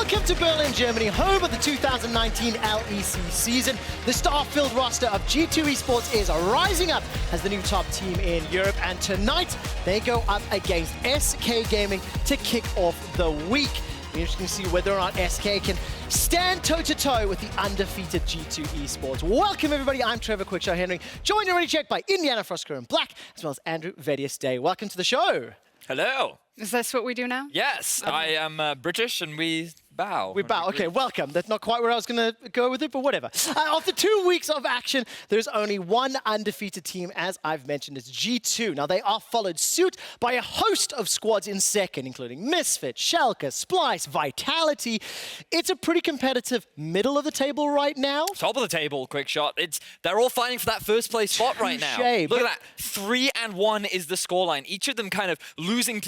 Welcome to Berlin, Germany, home of the 2019 LEC season. The star-filled roster of G2 Esports is rising up as the new top team in Europe, and tonight they go up against SK Gaming to kick off the week. It'll be interesting to see whether or not SK can stand toe-to-toe with the undefeated G2 Esports. Welcome, everybody. I'm Trevor Quickshot Henry, joined and ready checked by Indiana Froskurinn Black, as well as Andrew Vedius Day. Welcome to the show. Hello. Is this what we do now? Yes, I am British and we bow. We bow. Okay, welcome. That's not quite where I was going to go with it, but whatever. After 2 weeks of action, there's only one undefeated team, as I've mentioned. It's G2. Now, they are followed suit by a host of squads in second, including Misfit, Schalke, Splice, Vitality. It's a pretty competitive middle of the table right now. Top of the table, Quickshot. They're all fighting for that first place spot right now. Look at that. 3-1 is the scoreline. Each of them kind of losing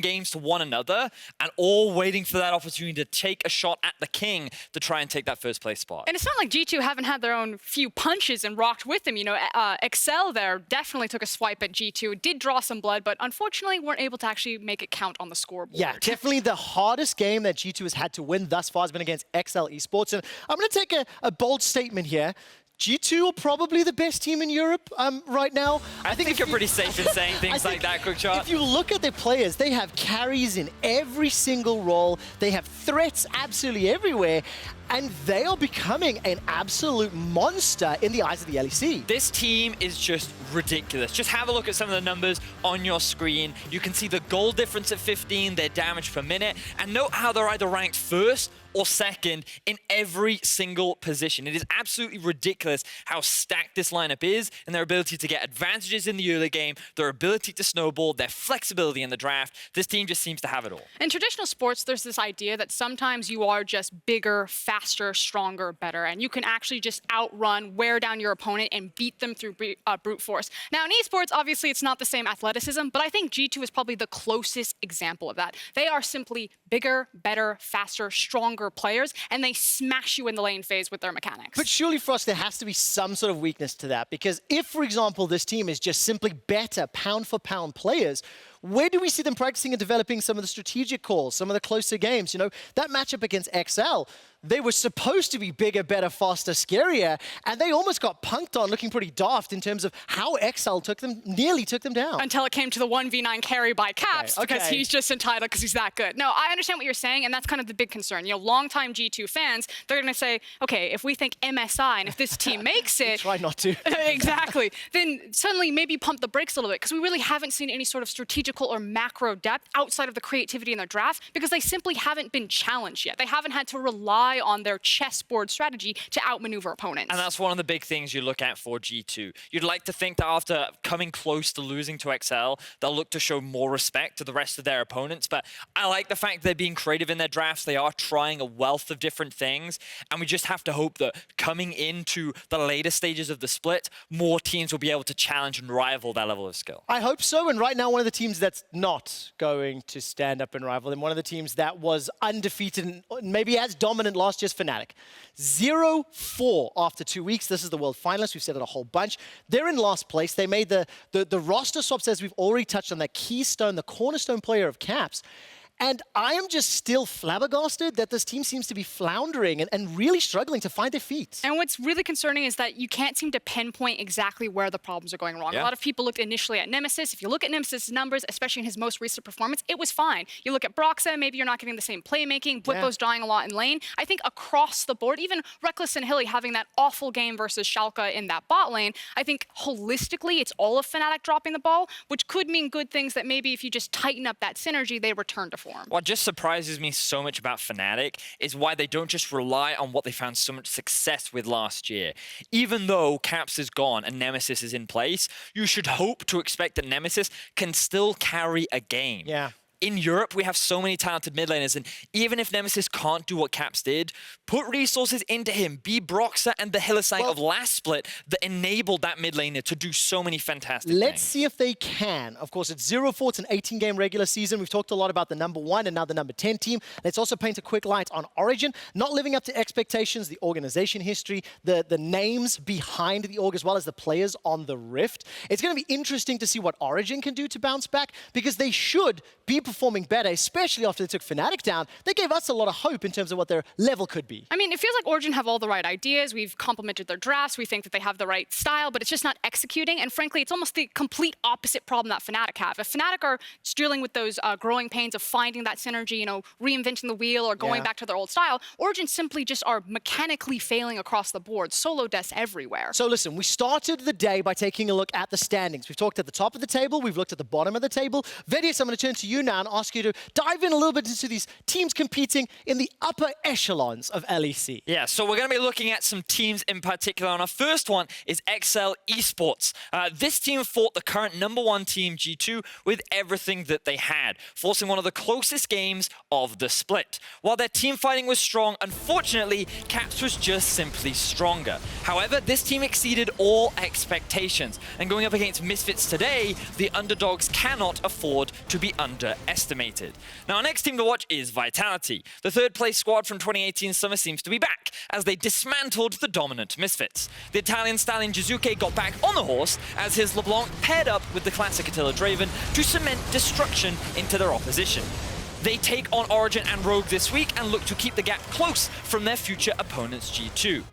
games to one another and all waiting for that opportunity to take a shot at the king to try and take that first place spot. And it's not like G2 haven't had their own few punches and rocked with them. You know, Excel there definitely took a swipe at G2, did draw some blood, but unfortunately weren't able to actually make it count on the scoreboard. Yeah, definitely the hardest game that G2 has had to win thus far has been against XL Esports. And I'm going to take a bold statement here. G2 are probably the best team in Europe right now. I think you're pretty safe in saying things like that, Quickshot. If you look at their players, they have carries in every single role. They have threats absolutely everywhere. And they are becoming an absolute monster in the eyes of the LEC. This team is just ridiculous. Just have a look at some of the numbers on your screen. You can see the goal difference at 15, their damage per minute, and note how they're either ranked first or second in every single position. It is absolutely ridiculous how stacked this lineup is and their ability to get advantages in the early game, their ability to snowball, their flexibility in the draft. This team just seems to have it all. In traditional sports, there's this idea that sometimes you are just bigger, faster, stronger, better, and you can actually just outrun, wear down your opponent, and beat them through brute force. Now, in esports, obviously, it's not the same athleticism, but I think G2 is probably the closest example of that. They are simply bigger, better, faster, stronger players, and they smash you in the lane phase with their mechanics. But surely, Frost, there has to be some sort of weakness to that, because if, for example, this team is just simply better pound-for-pound players, where do we see them practicing and developing some of the strategic calls, some of the closer games? You know, that matchup against XL, they were supposed to be bigger, better, faster, scarier, and they almost got punked on, looking pretty daft in terms of how XL nearly took them down. Until it came to the 1v9 carry by Caps, because he's just entitled because he's that good. No, I understand what you're saying, and that's kind of the big concern. You know, longtime G2 fans, they're going to say, okay, if we think MSI, and if this team makes it... Try not to. Exactly. Then suddenly maybe pump the brakes a little bit, because we really haven't seen any sort of strategical or macro depth outside of the creativity in their draft, because they simply haven't been challenged yet. They haven't had to rely on their chessboard strategy to outmaneuver opponents. And that's one of the big things you look at for G2. You'd like to think that after coming close to losing to XL, they'll look to show more respect to the rest of their opponents. But I like the fact they're being creative in their drafts. They are trying a wealth of different things. And we just have to hope that coming into the later stages of the split, more teams will be able to challenge and rival that level of skill. I hope so. And right now, one of the teams that's not going to stand up and rival them, one of the teams that was undefeated and maybe as dominant last year's Fnatic. 0-4 after 2 weeks. This is the world finalists. We've said it a whole bunch. They're in last place. They made the roster swaps, as we've already touched on, that keystone, the cornerstone player of Caps. And I am just still flabbergasted that this team seems to be floundering and really struggling to find their feet. And what's really concerning is that you can't seem to pinpoint exactly where the problems are going wrong. Yeah. A lot of people looked initially at Nemesis. If you look at Nemesis' numbers, especially in his most recent performance, it was fine. You look at Broxa, maybe you're not getting the same playmaking. Blippo's dying a lot in lane. I think across the board, even Reckless and Hilly having that awful game versus Schalke in that bot lane, I think holistically it's all of Fnatic dropping the ball, which could mean good things that maybe if you just tighten up that synergy, they return to form. What just surprises me so much about Fnatic is why they don't just rely on what they found so much success with last year. Even though Caps is gone and Nemesis is in place, you should hope to expect that Nemesis can still carry a game. Yeah. In Europe, we have so many talented mid laners, and even if Nemesis can't do what Caps did, put resources into him. Be Broxa and the Hillesang of last split that enabled that mid laner to do so many fantastic things. Let's see if they can. Of course, it's 0-4. It's an 18-game regular season. We've talked a lot about the number 1 and now the number 10 team. Let's also paint a quick light on Origin. Not living up to expectations, the organization history, the names behind the org, as well as the players on the Rift. It's going to be interesting to see what Origin can do to bounce back, because they should be performing performing better, especially after they took Fnatic down. They gave us a lot of hope in terms of what their level could be. I mean, it feels like Origin have all the right ideas. We've complimented their drafts. We think that they have the right style, but it's just not executing. And frankly, it's almost the complete opposite problem that Fnatic have. If Fnatic are dealing with those growing pains of finding that synergy, you know, reinventing the wheel or going back to their old style, Origin simply just are mechanically failing across the board. Solo deaths everywhere. So listen, we started the day by taking a look at the standings. We've talked at the top of the table. We've looked at the bottom of the table. Vedius, I'm going to turn to you now and ask you to dive in a little bit into these teams competing in the upper echelons of LEC. Yeah, so we're going to be looking at some teams in particular. And our first one is XL Esports. This team fought the current #1 team, G2, with everything that they had, forcing one of the closest games of the split. While their team fighting was strong, unfortunately, Caps was just simply stronger. However, this team exceeded all expectations. And going up against Misfits today, the underdogs cannot afford to be underestimated. Now, our next team to watch is Vitality. The third-place squad from 2018 summer seems to be back, as they dismantled the dominant Misfits. The Italian stallion Jizuke got back on the horse, as his LeBlanc paired up with the classic Attila Draven to cement destruction into their opposition. They take on Origin and Rogue this week and look to keep the gap close from their future opponents G2.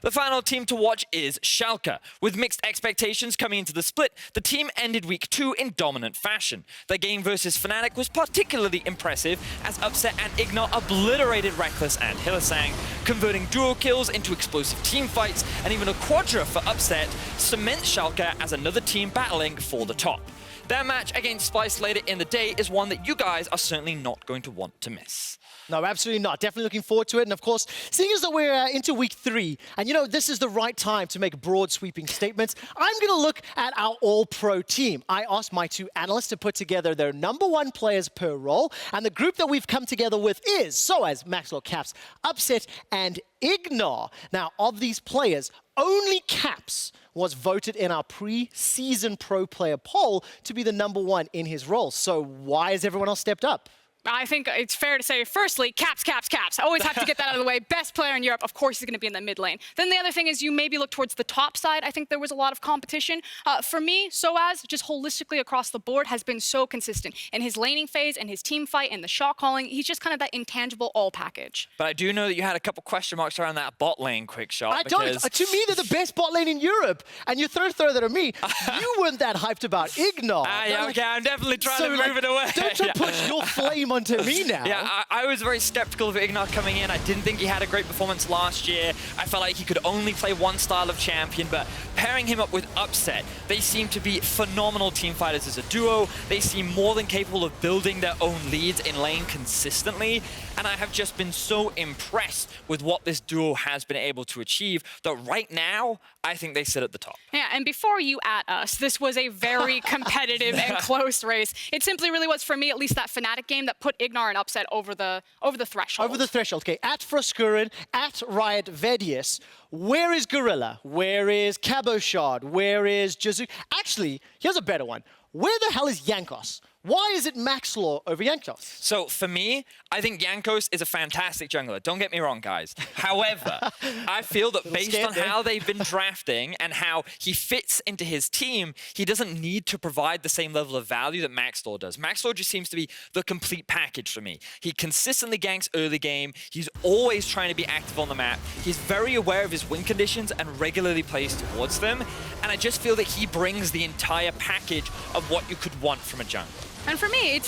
The final team to watch is Schalke. With mixed expectations coming into the split, the team ended week 2 in dominant fashion. Their game versus Fnatic was particularly impressive, as Upset and Ignor obliterated Reckless and Hylissang, converting duo kills into explosive team fights, and even a quadra for Upset cements Schalke as another team battling for the top. Their match against Spice later in the day is one that you guys are certainly not going to want to miss. No, absolutely not. Definitely looking forward to it. And of course, seeing as though we're into week 3, and you know, this is the right time to make broad sweeping statements, I'm going to look at our all-pro team. I asked my 2 analysts to put together their #1 players per role, and the group that we've come together with is Soaz, Maxlor, Caps, Upset, and Ignor. Now, of these players, only Caps was voted in our pre-season pro player poll to be the #1 in his role. So why has everyone else stepped up? I think it's fair to say, firstly, Caps. I always have to get that out of the way. Best player in Europe, of course, he's going to be in the mid lane. Then the other thing is you maybe look towards the top side. I think there was a lot of competition. For me, Soaz, just holistically across the board, has been so consistent. In his laning phase, and his team fight, and the shot calling, he's just kind of that intangible all package. But I do know that you had a couple question marks around that bot lane Quickshot. I don't. To me, they're the best bot lane in Europe. And you throw that at me. You weren't that hyped about Ignor. Yeah, okay, I'm definitely trying to move it away. Don't push your flame onto me now. Yeah, I was very skeptical of Ignor coming in. I didn't think he had a great performance last year. I felt like he could only play one style of champion, but pairing him up with Upset, they seem to be phenomenal team fighters as a duo. They seem more than capable of building their own leads in lane consistently, and I have just been so impressed with what this duo has been able to achieve that right now, I think they sit at the top. Yeah, and before you at us, this was a very competitive and close race. It simply really was, for me, at least that Fnatic game that put Ignor and Upset over the threshold. Over the threshold, okay. At Froskurinn, at Riot Vedius, where is Gorilla? Where is Cabochard? Where is Jizuke? Actually, here's a better one. Where the hell is Jankos? Why is it Maxlor over Jankos? So for me, I think Jankos is a fantastic jungler. Don't get me wrong, guys. However, I feel that based on how they've been drafting and how he fits into his team, he doesn't need to provide the same level of value that Maxlor does. Maxlor just seems to be the complete package for me. He consistently ganks early game. He's always trying to be active on the map. He's very aware of his win conditions and regularly plays towards them. And I just feel that he brings the entire package of what you could want from a jungler. And for me,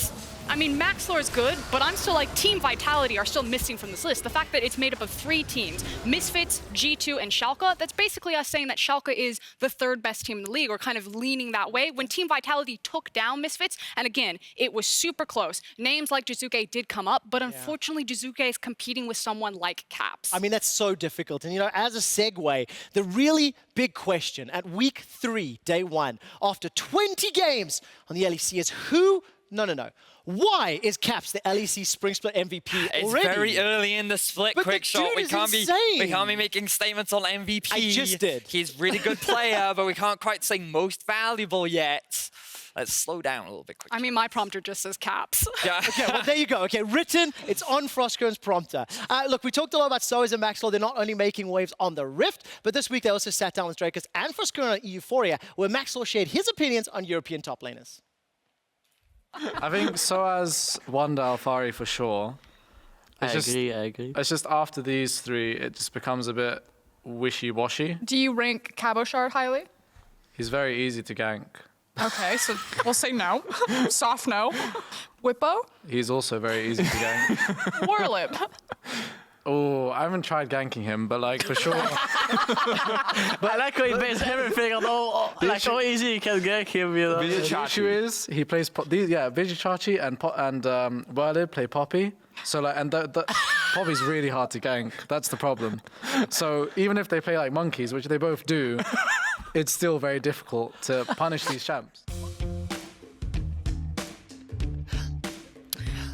I mean, Maxlor is good, but I'm still like, Team Vitality are still missing from this list. The fact that it's made up of 3 teams, Misfits, G2, and Schalke, that's basically us saying that Schalke is the 3rd best team in the league, or kind of leaning that way. When Team Vitality took down Misfits, and again, it was super close. Names like Jizuke did come up, but unfortunately, Jizuke is competing with someone like Caps. I mean, that's so difficult. And, you know, as a segue, the really big question at week 3, day 1, after 20 games on the LEC is who? No. Why is Caps the LEC Spring Split MVP already? It's very early in the split, Quickshot. We can't be making statements on MVP. I just did. He's a really good player, but we can't quite say most valuable yet. Let's slow down a little bit quicker. I mean, my prompter just says Caps. Yeah. Okay, well, there you go. Okay, written, it's on Froskurinn's prompter. Look, we talked a lot about Soaz and Maxlor. They're not only making waves on the Rift, but this week they also sat down with Drakus and Froskurinn on Euphoria, where Maxlor shared his opinions on European top laners. I think so as Wanda Alfari for sure. I agree. It's just after these three, it just becomes a bit wishy-washy. Do you rank Cabochard highly? He's very easy to gank. Okay, so we'll say no. Soft no. Whippo? He's also very easy to gank. Warlip? Oh, I haven't tried ganking him, but like for sure. But I like how he bases everything on how easy you can gank him. You know? The issue is he plays Vigichachi and Warlip play Poppy. So like, and Poppy's really hard to gank. That's the problem. So even if they play like monkeys, which they both do, it's still very difficult to punish these champs.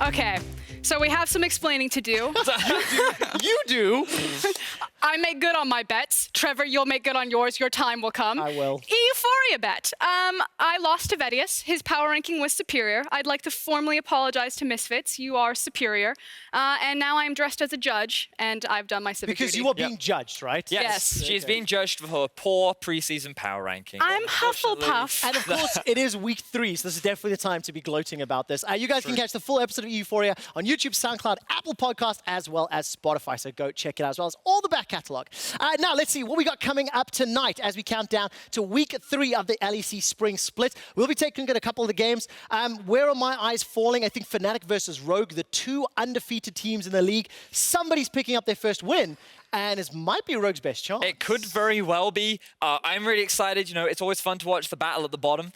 Okay, so we have some explaining to do. You do? I make good on my bets. Trevor, you'll make good on yours. Your time will come. I will. Euphoria bet. I lost to Vedius. His power ranking was superior. I'd like to formally apologize to Misfits. You are superior. And now I'm dressed as a judge, and I've done my civic Because duty. you are being judged, right? Yes. She's being judged for her poor preseason power ranking. I'm Hufflepuff. And of course, it is week 3, so this is definitely the time to be gloating about this. You guys can catch the full episode of Euphoria on YouTube, SoundCloud, Apple Podcast, as well as Spotify. So go check it out, as well as all the back catalog. Now, let's see what we got coming up tonight as we count down to week 3 of the LEC Spring Split. We'll be taking a look at a couple of the games. Where are my eyes falling? I think Fnatic versus Rogue, the 2 undefeated teams in the league. Somebody's picking up their first win. And it might be Rogue's best chance. It could very well be. I'm really excited. You know, it's always fun to watch the battle at the bottom,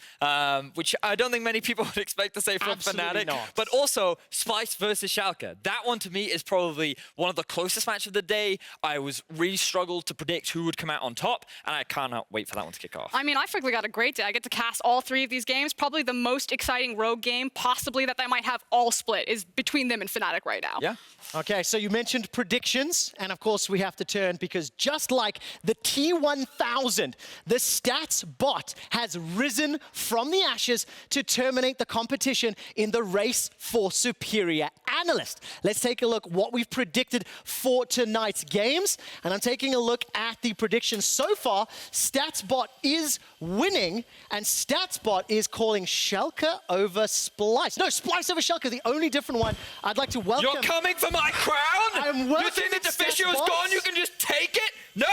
which I don't think many people would expect to say from Absolutely Fnatic. not. But also, Spice versus Schalke. That one, to me, is probably one of the closest matches of the day. I was really struggled to predict who would come out on top, and I cannot wait for that one to kick off. I mean, I frankly got a great day. I get to cast all 3 of these games. Probably the most exciting Rogue game, possibly that they might have all split, is between them and Fnatic right now. Yeah. Okay, so you mentioned predictions, and of course we have to turn because just like the T1000, the stats bot has risen from the ashes to terminate the competition in the race for superior analyst. Let's take a look what we've predicted for tonight's games, and I'm taking a look at the predictions so far. StatsBot is winning, and StatsBot is calling Schalke over Splice. No, Splice over Schalke, the only different one. I'd like to welcome... You're coming for my crown? I'm You think that welcoming Deficio is StatsBot. gone? You can just take it? No!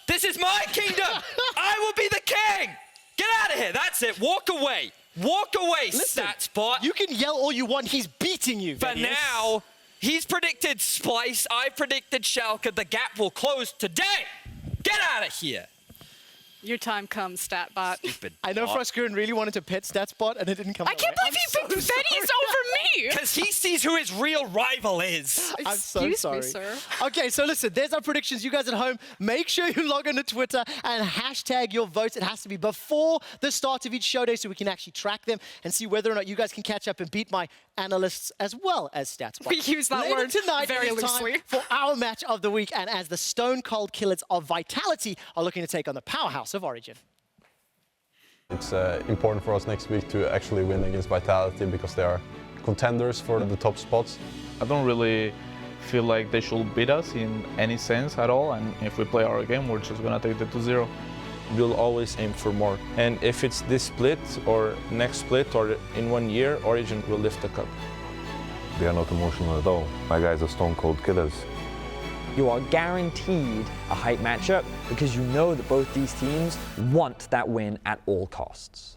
This is my kingdom! I will be the king! Get out of here! That's it. Walk away. Walk away, Listen, StatsBot. you can yell all you want. He's beating you, For Vedius. now, he's predicted Splice. I predicted Schalke. The gap will close today. Get out of here. Your time comes, StatBot. Stupid. I know bot. Froskurinn really wanted to pet StatsBot, and it didn't come I out can't right. believe he picked Vedius over me! Because he sees who his real rival is. I'm so Excuse sorry. me, sir. Okay, so listen, there's our predictions. You guys at home, make sure you log on to Twitter and hashtag your votes. It has to be before the start of each show day so we can actually track them and see whether or not you guys can catch up and beat my analysts as well as StatsBot. We use that Later word tonight very it is time loosely. for our match of the week, and as the Stone Cold Killers of Vitality are looking to take on the powerhouse of Origin. It's important for us next week to actually win against Vitality because they are contenders for the top spots. I don't really feel like they should beat us in any sense at all, and if we play our game, we're just gonna take the 2-0. We'll always aim for more. And if it's this split or next split or in 1 year, Origin will lift the cup. They are not emotional at all. My guys are stone cold killers. You are guaranteed a hype matchup because you know that both these teams want that win at all costs.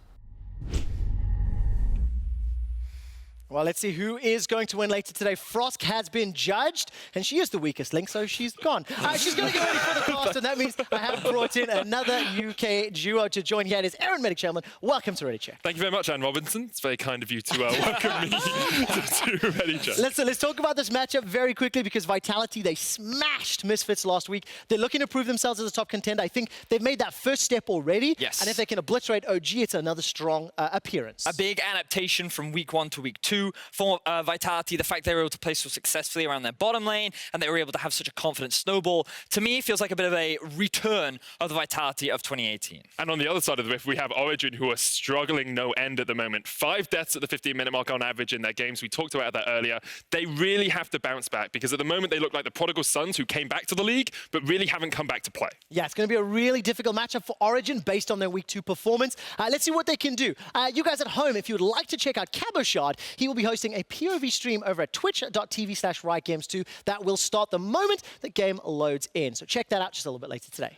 Well, let's see who is going to win later today. Frosk has been judged, and she is the weakest link, so she's gone. She's going to get ready for the cast, and that means I have brought in another UK duo to join here. It is Aaron Medic-Chamberlain. Welcome to Ready Check. Thank you very much, Anne Robinson. It's very kind of you to welcome me to Ready Check. Let's talk about this matchup very quickly because Vitality, they smashed Misfits last week. They're looking to prove themselves as a top contender. I think they've made that first step already. Yes. And if they can obliterate OG, it's another strong appearance. A big adaptation from week 1 to week 2. G2 for Vitality, the fact they were able to play so successfully around their bottom lane, and they were able to have such a confident snowball, to me feels like a bit of a return of the Vitality of 2018. And on the other side of the rift, we have Origin, who are struggling no end at the moment. 5 deaths at the 15-minute mark on average in their games. We talked about that earlier. They really have to bounce back, because at the moment they look like the prodigal sons who came back to the league, but really haven't come back to play. Yeah, it's going to be a really difficult matchup for Origin based on their Week 2 performance. Let's see what they can do. You guys at home, if you would like to check out Caboshard, he will be hosting a POV stream over at twitch.tv/RiotGames2 that will start the moment the game loads in. So check that out just a little bit later today.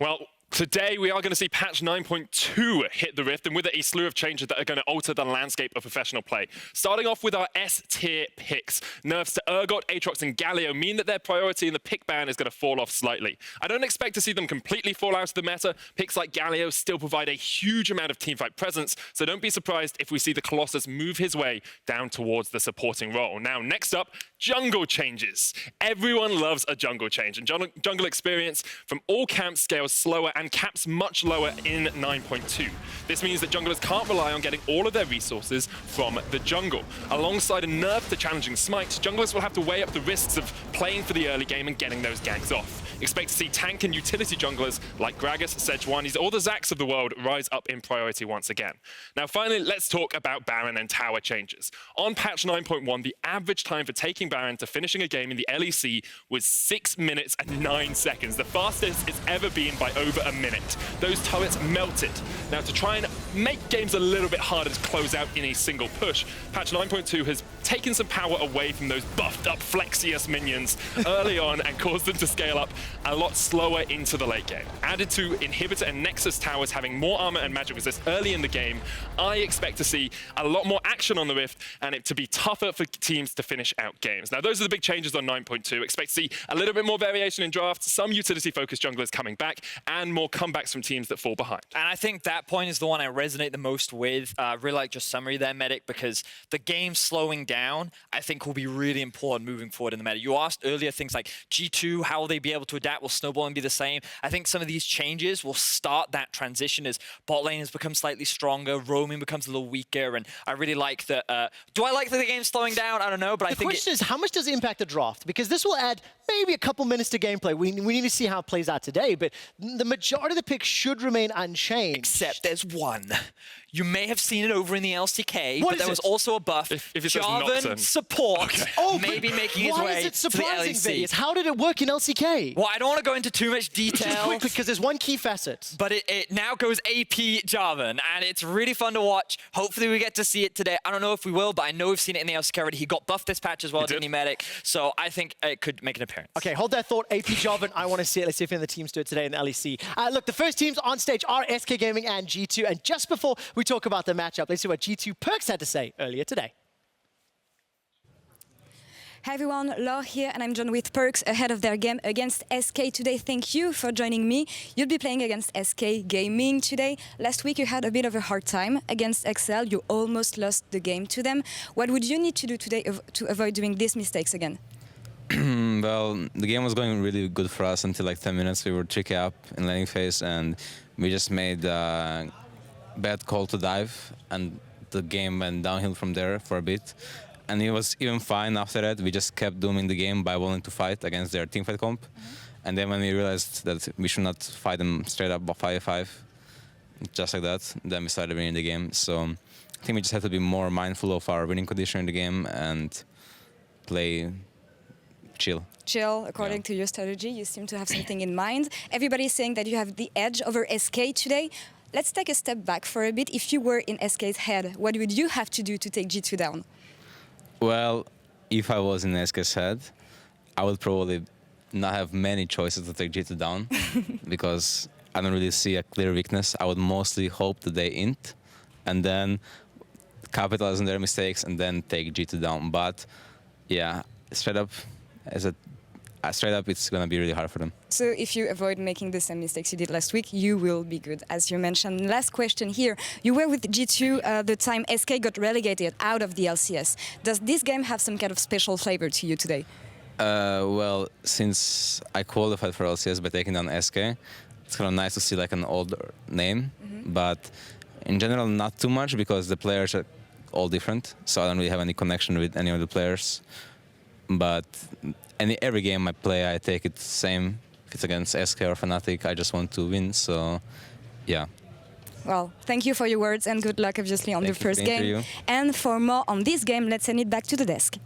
Well, today we are going to see patch 9.2 hit the rift, and with it a slew of changes that are going to alter the landscape of professional play. Starting off with our S-tier picks. Nerfs to Urgot, Aatrox, and Galio mean that their priority in the pick ban is going to fall off slightly. I don't expect to see them completely fall out of the meta. Picks like Galio still provide a huge amount of teamfight presence, so don't be surprised if we see the Colossus move his way down towards the supporting role. Now, next up, jungle changes. Everyone loves a jungle change, and jungle experience from all camps scales slower and caps much lower in 9.2. This means that junglers can't rely on getting all of their resources from the jungle. Alongside a nerf to challenging smites, junglers will have to weigh up the risks of playing for the early game and getting those ganks off. Expect to see tank and utility junglers like Gragas, Sejuanis, or the Zacs of the world rise up in priority once again. Now finally, let's talk about Baron and tower changes. On patch 9.1, the average time for taking Baron to finishing a game in the LEC was 6 minutes and 9 seconds, the fastest it's ever been by over a minute. Those turrets melted. Now to try and make games a little bit harder to close out in a single push, patch 9.2 has taken some power away from those buffed up Flexius minions early on and caused them to scale up a lot slower into the late game. Added to Inhibitor and Nexus towers having more armor and magic resist early in the game, I expect to see a lot more action on the Rift and it to be tougher for teams to finish out games. Now those are the big changes on 9.2. Expect to see a little bit more variation in drafts, some utility-focused junglers coming back, and more comebacks from teams that fall behind. And I think that point is the one I resonate the most with. Really like your summary there, Medic, because the game slowing down, I think, will be really important moving forward in the meta. You asked earlier things like G2, how will they be able to adapt? Will snowballing be the same? I think some of these changes will start that transition as bot lane has become slightly stronger, roaming becomes a little weaker, and I really like the... do I like the game slowing down? I don't know, but I think... The question is, how much does it impact the draft? Because this will add maybe a couple minutes to gameplay. We need to see how it plays out today, but the majority of the picks should remain unchanged. Except there's one. You may have seen it over in the LCK, what but there was also a buff. If it says Jarvan Nocturne. support maybe making his way why is it to the surprising, LEC. Vedius? How did it work in LCK? Well, I don't want to go into too much Just detail. quickly, because there's one key facet. But it now goes AP Jarvan, and it's really fun to watch. Hopefully we get to see it today. I don't know if we will, but I know we've seen it in the LCK already. He got buffed this patch as well, didn't he, Medic? So I think it could make an appearance. Okay, hold that thought. AP Jarvan, I want to see it. Let's see if any of the teams do it today in the LEC. Look, the first teams on stage are SK Gaming and G2. And just before we talk about the matchup, let's see what G2 Perkz had to say earlier today. Hi everyone, Laure here, and I'm joined with Perkz ahead of their game against SK today. Thank you for joining me. You'll be playing against SK Gaming today. Last week you had a bit of a hard time against XL. You almost lost the game to them. What would you need to do today to avoid doing these mistakes again? Well, the game was going really good for us until like 10 minutes. We were tricky up in laning phase, and we just made a bad call to dive, and the game went downhill from there for a bit. And it was even fine after that. We just kept dooming the game by wanting to fight against their teamfight comp. And then when we realized that we should not fight them straight up 5-5, just like that, then we started winning the game. So I think we just have to be more mindful of our winning condition in the game and play chill. Chill, according to your strategy. You seem to have something in mind. Everybody is saying that you have the edge over SK today. Let's take a step back for a bit. If you were in SK's head, what would you have to do to take G2 down? Well, if I was in SK's head, I would probably not have many choices to take G2 down because I don't really see a clear weakness. I would mostly hope that they int and then capitalize on their mistakes and then take G2 down. But yeah, straight up, it's going to be really hard for them. So if you avoid making the same mistakes you did last week, you will be good, as you mentioned. Last question here. You were with G2 the time SK got relegated out of the LCS. Does this game have some kind of special flavor to you today? Well, since I qualified for LCS by taking down SK, it's kind of nice to see like an older name. But in general, not too much because the players are all different, so I don't really have any connection with any of the players. But every game I play, I take it the same. If it's against SK or Fnatic, I just want to win, so yeah. Well, thank you for your words and good luck, obviously, on the first game. And for more on this game, let's send it back to the desk.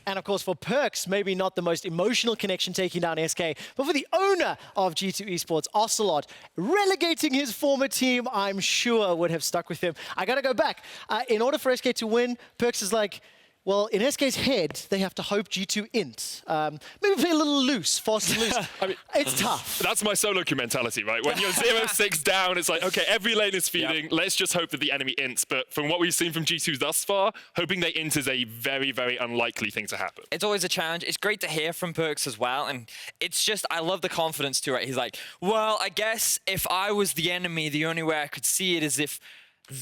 And of course, for Perkz, maybe not the most emotional connection taking down SK, but for the owner of G2 Esports, Ocelot, relegating his former team, I'm sure would have stuck with him. I gotta go back. In order for SK to win, Perkz is like, well, in SK's head, they have to hope G2 int. Maybe play a little loose, fast and loose. I mean, it's tough. That's my solo queue mentality, right? When you're 0-6 down, it's like, okay, every lane is feeding. Let's just hope that the enemy ints. But from what we've seen from G2 thus far, hoping they int is a very, very unlikely thing to happen. It's always a challenge. It's great to hear from Perkz as well. And it's just, I love the confidence too, right? He's like, well, I guess if I was the enemy, the only way I could see it is if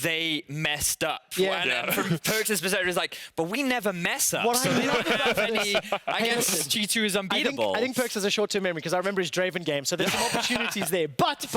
they messed up. And from Perkz' perspective, it's like, but we never mess up. So they don't have any, I guess G2 is unbeatable. I think Perkz has a short-term memory because I remember his Draven game, so there's some opportunities there. But,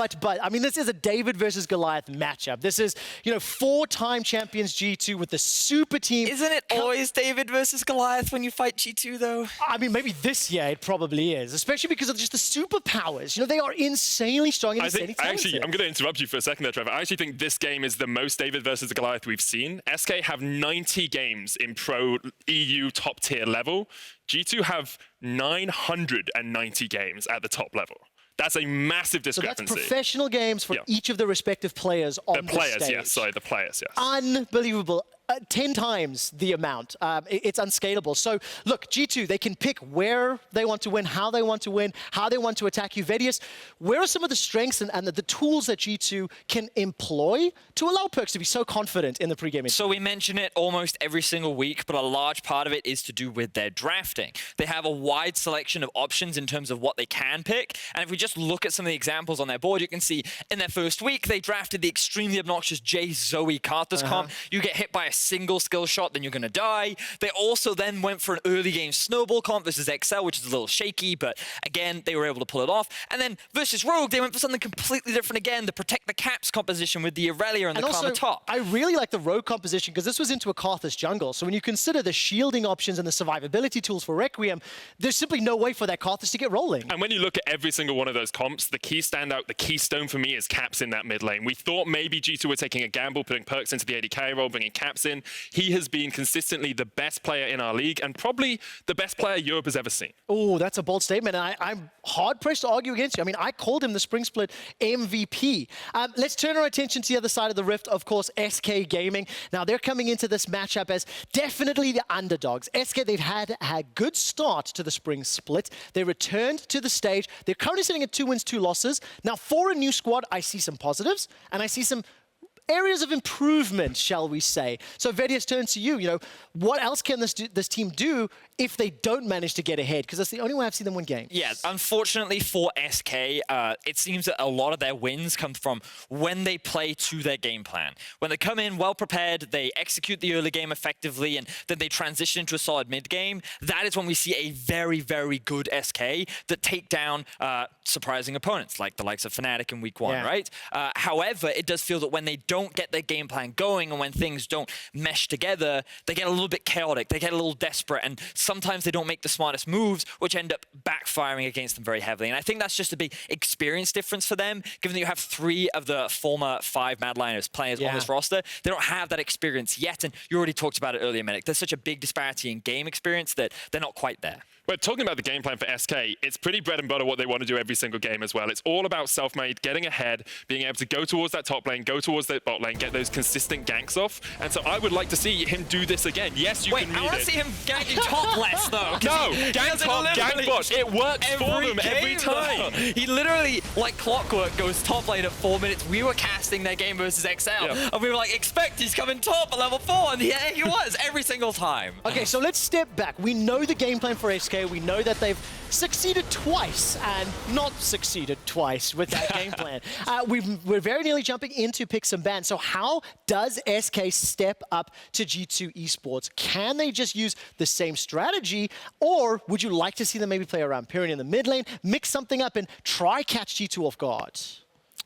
I mean, this is a David versus Goliath matchup. This is, you know, 4-time champions G2 with the super team. Isn't it always David versus Goliath when you fight G2, though? I mean, maybe this year it probably is, especially because of just the superpowers. You know, they are insanely strong and insanely talented. I'm going to interrupt you for a second there, Trevor. I actually think this game is the most David versus Goliath we've seen. SK have 90 games in pro EU top tier level. G2 have 990 games at the top level. That's a massive discrepancy. So that's professional games for each of the respective players on the stage. The players, yes. Unbelievable. 10 times the amount. It's unscalable. So look, G2, they can pick where they want to win, how they want to attack you. Vedius, where are some of the strengths and the tools that G2 can employ to allow Perkz to be so confident in the pregame? So we mention it almost every single week, but a large part of it is to do with their drafting. They have a wide selection of options in terms of what they can pick. And if we just look at some of the examples on their board, you can see in their first week, they drafted the extremely obnoxious Jay Zoe Carter's comp. You get hit by a single skill shot, then you're going to die. They also then went for an early game snowball comp versus XL, which is a little shaky, but again, they were able to pull it off. And then versus Rogue, they went for something completely different again, the Protect the Caps composition with the Aurelia and the Karma top. I really like the Rogue composition because this was into a Karthus jungle. So when you consider the shielding options and the survivability tools for Requiem, there's simply no way for that Karthus to get rolling. And when you look at every single one of those comps, the key standout, the keystone for me is Caps in that mid lane. We thought maybe G2 were taking a gamble, putting Perkz into the AD carry role, bringing Caps in. He has been consistently the best player in our league and probably the best player Europe has ever seen. Oh, that's a bold statement. And I'm hard-pressed to argue against you. I mean, I called him the Spring Split MVP. Let's turn our attention to the other side of the rift, of course, SK Gaming. Now, they're coming into this matchup as definitely the underdogs. SK, they've had a good start to the Spring Split. They returned to the stage. They're currently sitting at 2 wins, 2 losses. Now, for a new squad, I see some positives, and I see some areas of improvement, shall we say. So Vedius, turns to you. You know, what else can this team do if they don't manage to get ahead? Because that's the only way I've seen them win games. Yeah, unfortunately for SK, it seems that a lot of their wins come from when they play to their game plan. When they come in well prepared, they execute the early game effectively, and then they transition into a solid mid game. That is when we see a very, very good SK that take down surprising opponents, like the likes of Fnatic in week 1, right? However, it does feel that when they don't get their game plan going and when things don't mesh together, they get a little bit chaotic, they get a little desperate, and sometimes they don't make the smartest moves, which end up backfiring against them very heavily. And I think that's just a big experience difference for them, given that you have 3 of the former 5 Mad Lions players on this roster. They don't have that experience yet, and you already talked about it earlier, Medic. There's such a big disparity in game experience that they're not quite there. But talking about the game plan for SK, it's pretty bread and butter what they want to do every single game as well. It's all about self-made, getting ahead, being able to go towards that top lane, go towards that bot lane, get those consistent ganks off. And so I would like to see him do this again. Yes, you can read it. I want to see him ganking top less, though. No, gank top, gank bot. It works for them every time. He literally, like clockwork, goes top lane at 4 minutes. We were casting their game versus XL, and we were like, expect he's coming top at level 4, and yeah, he was every single time. Okay, so let's step back. We know the game plan for SK. We know that they've succeeded twice and not succeeded twice with that game plan. We're very nearly jumping into picks and bans. So how does SK step up to G2 Esports? Can they just use the same strategy, or would you like to see them maybe play around Pyrion in the mid lane, mix something up and try catch G2 off guard?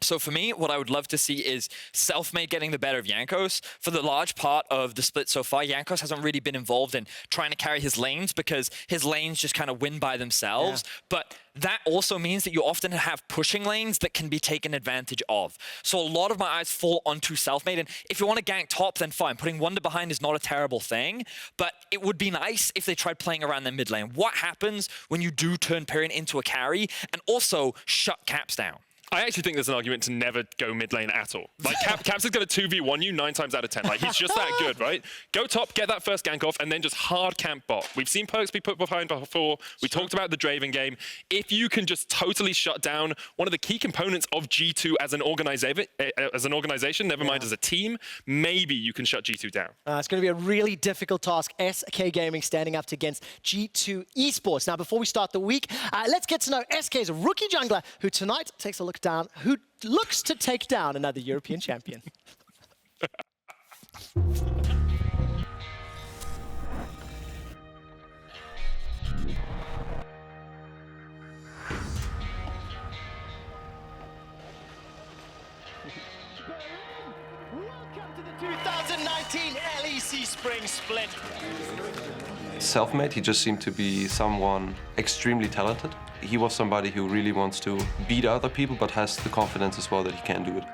So for me, what I would love to see is Selfmade getting the better of Jankos. For the large part of the split so far, Jankos hasn't really been involved in trying to carry his lanes because his lanes just kind of win by themselves. Yeah. But that also means that you often have pushing lanes that can be taken advantage of. So a lot of my eyes fall onto Selfmade. And if you want to gank top, then fine. Putting Wonder behind is not a terrible thing. But it would be nice if they tried playing around their mid lane. What happens when you do turn Pirin into a carry and also shut Caps down? I actually think there's an argument to never go mid lane at all. Like, Caps is going to 2v1 you 9 times out of 10. Like, he's just that good, right? Go top, get that first gank off, and then just hard camp bot. We've seen Perkz be put behind before. We talked about the Draven game. If you can just totally shut down one of the key components of G2 as an organization, never mind as a team, maybe you can shut G2 down. It's going to be a really difficult task. SK Gaming standing up against G2 Esports. Now, before we start the week, let's get to know SK's rookie jungler, who tonight takes a look down, who looks to take down another European champion. Welcome to the 2019 LEC Spring Split. Selfmade, he just seemed to be someone extremely talented. He was somebody who really wants to beat other people, but has the confidence as well that he can do it.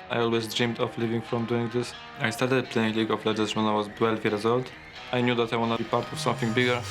I always dreamed of living from doing this. I started playing League of Legends when I was 12 years old. I knew that I want to be part of something bigger.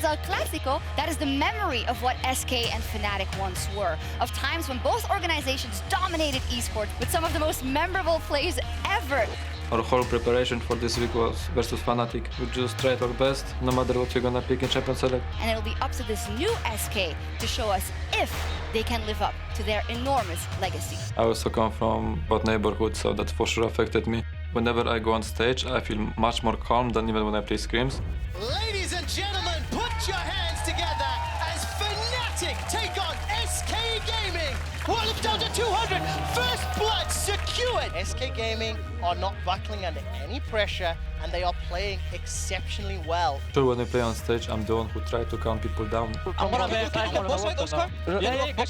El Clásico, that is the memory of what SK and Fnatic once were, of times when both organizations dominated esports with some of the most memorable plays ever. Our whole preparation for this week was versus Fnatic. We just tried our best, no matter what we're gonna pick in Champions Select. And it'll be up to this new SK to show us if they can live up to their enormous legacy. I also come from bad neighborhood, so that for sure affected me. Whenever I go on stage, I feel much more calm than even when I play scrims. Ladies and gentlemen, put your hands together as Fnatic take on SK Gaming. Well, it's down to 200. First blood secured. SK Gaming are not buckling under any pressure, and they are playing exceptionally well. Sure, when I play on stage, I'm the one who tries to calm people down.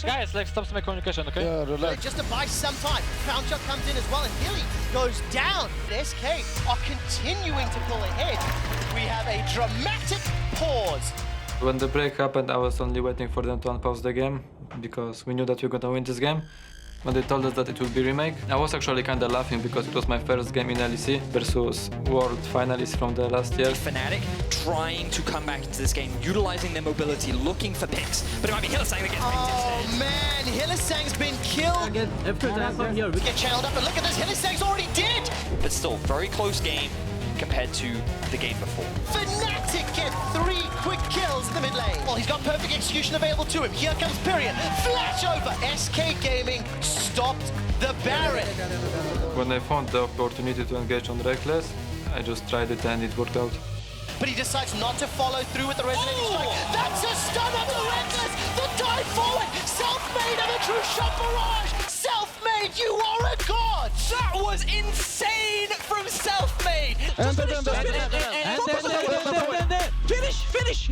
Guys, like, stop my communication, okay? Yeah, relax. Just to buy some time, Crown Shot comes in as well, and Hilly goes down. SK are continuing to pull ahead. We have a dramatic pause. When the break happened, I was only waiting for them to unpause the game, because we knew that we were gonna win this game. When they told us that it would be remake, I was actually kind of laughing because it was my first game in LEC versus world finalists from the last year. Fnatic trying to come back into this game, utilizing their mobility, looking for picks, but it might be Hylissang that gets picked instead. Oh man, Hylissang's been killed. Get channeled up, and look at this, Hylissang's already dead. But still, very close game compared to the game before. Fnatic get 3 quick kills in the mid lane. Well, he's got perfect execution available to him. Here comes Pirin. Flash over. SK Gaming stopped the Baron. When I found the opportunity to engage on Reckless, I just tried it and it worked out. But he decides not to follow through with the resonating strike. That's a stun on the Reckless. The dive forward. Selfmade and a true shot barrage. Selfmade, you are a god. That was insane from Selfmade. Finish. SK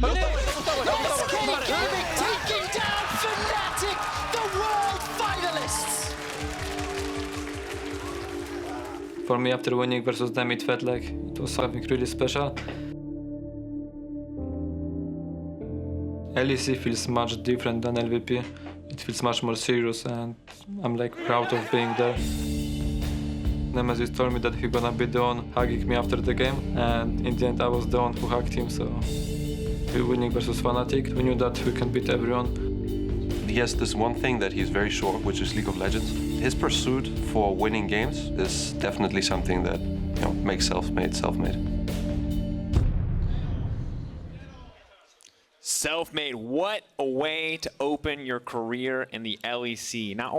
Gaming taking down Fnatic, the world finalists. For me, after winning versus them, it felt like it was something really special. LEC feels much different than LVP. It feels much more serious, and I'm like proud of being there. Nemesis told me that he's gonna be the one hugging me after the game, and in the end I was the one who hugged him, so we're winning versus Fnatic. We knew that we can beat everyone. He has this one thing that he's very sure of, which is League of Legends. His pursuit for winning games is definitely something that, you know, makes Selfmade. Selfmade, what a way to open your career in the LEC. Not only